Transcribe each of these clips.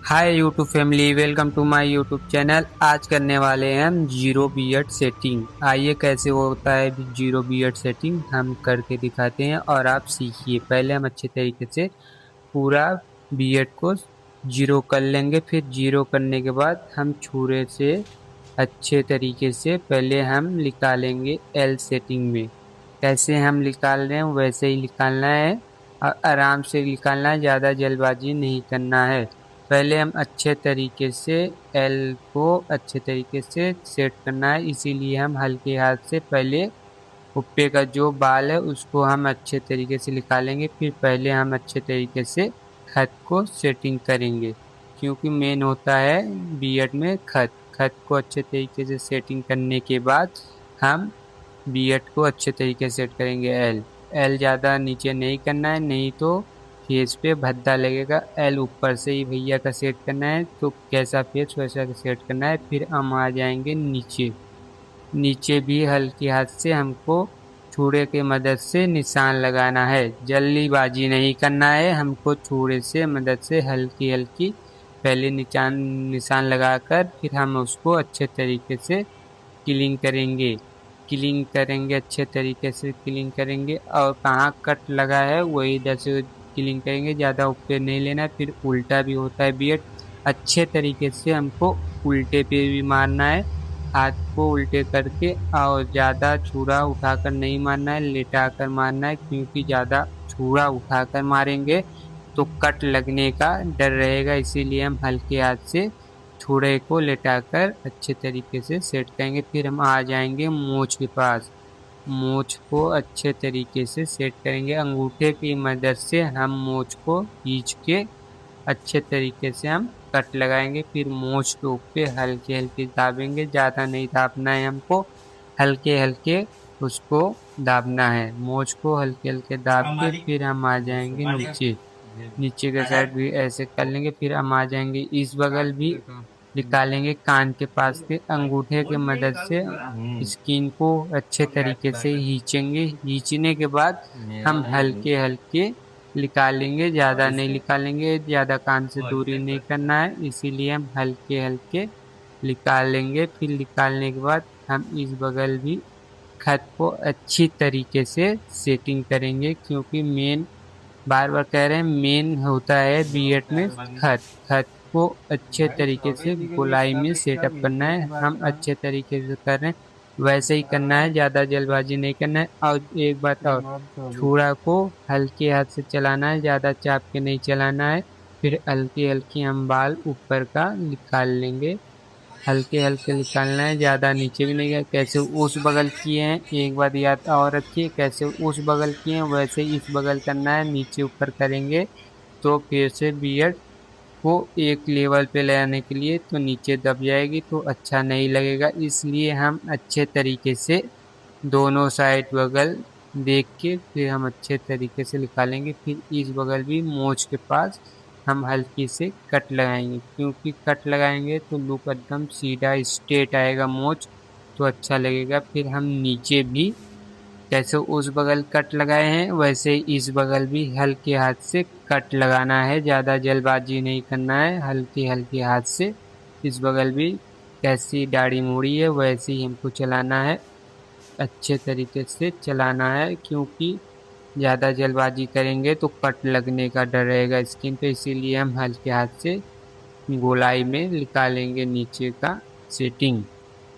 Hi YouTube family, welcome to my YouTube channel. आज करने वाले हैं हम जीरो बियर्ड सेटिंग। आइए कैसे होता है जीरो बियर्ड सेटिंग हम करके दिखाते हैं और आप सीखिए। पहले हम अच्छे तरीके से पूरा बियर्ड को जीरो कर लेंगे। फिर जीरो करने के बाद हम छुरे से अच्छे तरीके से पहले हम निकालेंगे एल सेटिंग में। कैसे हम निकाल रहे हैं वैसे ही निकालना है और आराम से निकालना है, ज़्यादा जल्दबाजी नहीं करना है। पहले हम अच्छे तरीके से एल को अच्छे तरीके से सेट करना है, इसीलिए हम हल्के हाथ से पहले हुप्पे का जो बाल है उसको हम अच्छे तरीके से निकालेंगे। फिर पहले हम अच्छे तरीके से खत को सेटिंग करेंगे, क्योंकि मेन होता है बियर्ड में खत। खत को अच्छे तरीके से सेटिंग करने के बाद हम बियर्ड को अच्छे तरीके से सेट करेंगे। एल एल ज़्यादा नीचे नहीं करना है, नहीं तो फेस पे भद्दा लगेगा। एल ऊपर से ही भैया का सेट करना है, तो कैसा फेस वैसा सेट करना है। फिर हम आ जाएंगे नीचे। नीचे भी हल्के हाथ से हमको छुरे के मदद से निशान लगाना है, जल्दीबाजी नहीं करना है। हमको छुरे से मदद से हल्की हल्की पहले निशान लगाकर फिर हम उसको अच्छे तरीके से क्लीन करेंगे। क्लीन करेंगे अच्छे तरीके से क्लीन करेंगे, और कहाँ कट लगा है वही इधर से क्लीन करेंगे। ज़्यादा ऊपर नहीं लेना है। फिर उल्टा भी होता है बियर्ड, अच्छे तरीके से हमको उल्टे पे भी मारना है। हाथ को उल्टे करके और ज़्यादा छुरा उठाकर नहीं मारना है, लेटाकर मारना है, क्योंकि ज़्यादा छुरा उठाकर मारेंगे तो कट लगने का डर रहेगा। इसीलिए हम हल्के हाथ से छुरे को लेटाकर अच्छे तरीके से सेट करेंगे। फिर हम आ जाएंगे मूंछ के पास। मूंछ को अच्छे तरीके से सेट करेंगे। अंगूठे की मदद से हम मूंछ को खींच के अच्छे तरीके से हम कट लगाएंगे। फिर मूंछ के ऊपर हल्के हल्के दाबेंगे, ज़्यादा नहीं दाबना है हमको, हल्के हल्के उसको दाबना है। मूंछ को हल्के हल्के दाब के फिर हम आ जाएंगे नीचे। नीचे के साइड भी ऐसे कर लेंगे। फिर हम आ जाएंगे इस बगल भी निकालेंगे। कान के पास के अंगूठे के मदद से स्किन को अच्छे तरीके से खींचेंगे। खींचने के बाद हम हल्के हल्के निकालेंगे, ज़्यादा नहीं निकालेंगे, ज़्यादा कान से दूरी नहीं करना है, इसीलिए हम हल्के हल्के निकालेंगे। फिर निकालने के बाद हम इस बगल भी खत को अच्छी तरीके से सेटिंग करेंगे, क्योंकि मेन बार बार कह रहे हैं मेन होता है बियर्ड में खत। खत को अच्छे तरीके से गोलाई में सेटअप करना है। हम अच्छे तरीके से कर रहे हैं वैसे ही करना है, ज़्यादा जल्दबाजी नहीं करना है। और एक बात और, छुरा को हल्के हाथ से चलाना है, ज़्यादा चाप के नहीं चलाना है। फिर हल्की हल्की हम बाल ऊपर का निकाल लेंगे, हल्के हल्के निकालना है, ज़्यादा नीचे भी नहीं गया। कैसे उस बगल किए हैं एक बार याद और रखिए, कैसे उस बगल किए हैं वैसे इस बगल करना है। नीचे ऊपर करेंगे तो फिर से बियर्ड को एक लेवल पे ले आने के लिए तो नीचे दब जाएगी तो अच्छा नहीं लगेगा। इसलिए हम अच्छे तरीके से दोनों साइड बगल देख के फिर हम अच्छे तरीके से निकालेंगे। फिर इस बगल भी मोच के पास हम हल्की से कट लगाएंगे, क्योंकि कट लगाएंगे तो लुक एकदम सीधा स्ट्रेट आएगा मोच, तो अच्छा लगेगा। फिर हम नीचे भी जैसे उस बगल कट लगाए हैं वैसे इस बगल भी हल्के हाथ से कट लगाना है, ज़्यादा जल्दबाजी नहीं करना है, हल्के हल्के हाथ से इस बगल भी कैसी दाढ़ी मुड़ी है वैसे ही हमको चलाना है, अच्छे तरीके से चलाना है। क्योंकि ज़्यादा जल्दबाजी करेंगे तो कट लगने का डर रहेगा स्किन पे, इसीलिए हम हल्के हाथ से गोलाई में निकालेंगे नीचे का सेटिंग।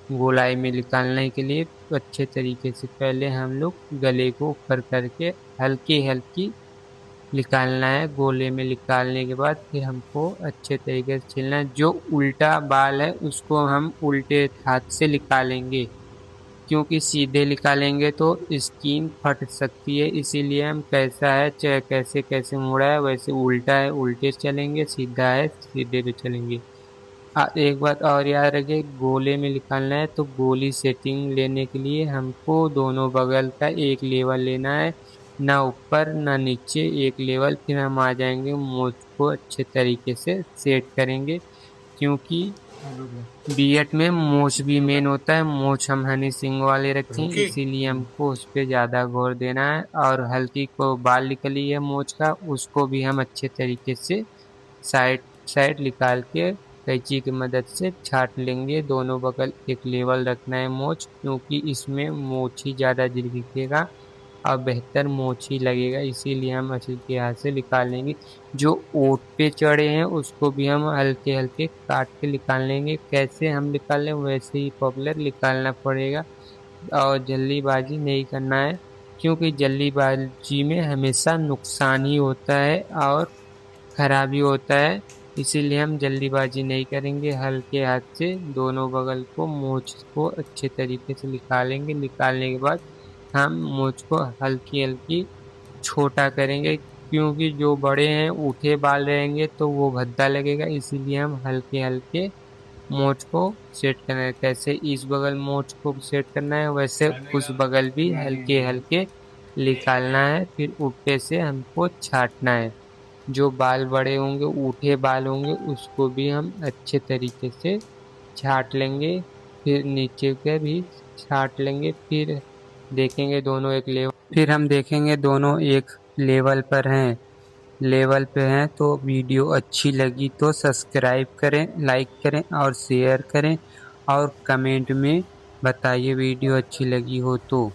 गोलाई में निकालने के लिए अच्छे तरीके से पहले हम लोग गले को ऊपर करके हल्की हल्की निकालना है। गोले में निकालने के बाद फिर हमको अच्छे तरीके से छीलना है। जो उल्टा बाल है उसको हम उल्टे हाथ से निकालेंगे, क्योंकि सीधे निकालेंगे तो स्किन फट सकती है। इसीलिए हम कैसा है चाहे कैसे कैसे मुड़ा है वैसे उल्टा है उल्टे चलेंगे, सीधा है सीधे पे चलेंगे। एक बात और याद रखिए, गोले में निकालना है तो गोली सेटिंग लेने के लिए हमको दोनों बगल का एक लेवल लेना है, ना ऊपर ना नीचे, एक लेवल। फिर हम आ जाएंगे मूंछ को अच्छे तरीके से सेट करेंगे, क्योंकि बियट में मूंछ भी मेन होता है। मूंछ हम हनी सिंह वाले रखें, इसीलिए हमको उस पर ज़्यादा गौर देना है। और हल्की को बाल निकली है मूंछ का उसको भी हम अच्छे तरीके से साइड साइड निकाल के कैंची की मदद से छाट लेंगे। दोनों बगल एक लेवल रखना है मोच, क्योंकि इसमें मोची ज़्यादा दिखेगा और बेहतर मोची लगेगा, इसीलिए हम मछली के हाथ से निकाल लेंगे। जो ओट पे चढ़े हैं उसको भी हम हल्के हल्के काट के निकाल लेंगे। कैसे हम निकाल लें वैसे ही पॉपुलर निकालना पड़ेगा और जल्दीबाजी नहीं करना है, क्योंकि जल्दीबाजी में हमेशा नुकसान ही होता है और खराबी होता है। इसीलिए हम जल्दीबाजी नहीं करेंगे, हल्के हाथ से दोनों बगल को मूंछ को अच्छे तरीके से निकालेंगे। निकालने के बाद हम मूंछ को हल्की हल्की छोटा करेंगे, क्योंकि जो बड़े हैं ऊँटे बाल रहेंगे तो वो भद्दा लगेगा, इसीलिए हम हल्के हल्के मूंछ को सेट करना है। कैसे इस बगल मूंछ को सेट करना है वैसे उस बगल भी हल्के हल्के निकालना है। फिर ऊँटे से हमको छाटना है। जो बाल बड़े होंगे ऊँटे बाल होंगे उसको भी हम अच्छे तरीके से छाट लेंगे। फिर नीचे के भी छाट लेंगे। फिर देखेंगे दोनों एक लेवल फिर हम देखेंगे दोनों एक लेवल पे हैं। तो वीडियो अच्छी लगी तो सब्सक्राइब करें, लाइक करें और शेयर करें और कमेंट में बताइए वीडियो अच्छी लगी हो तो।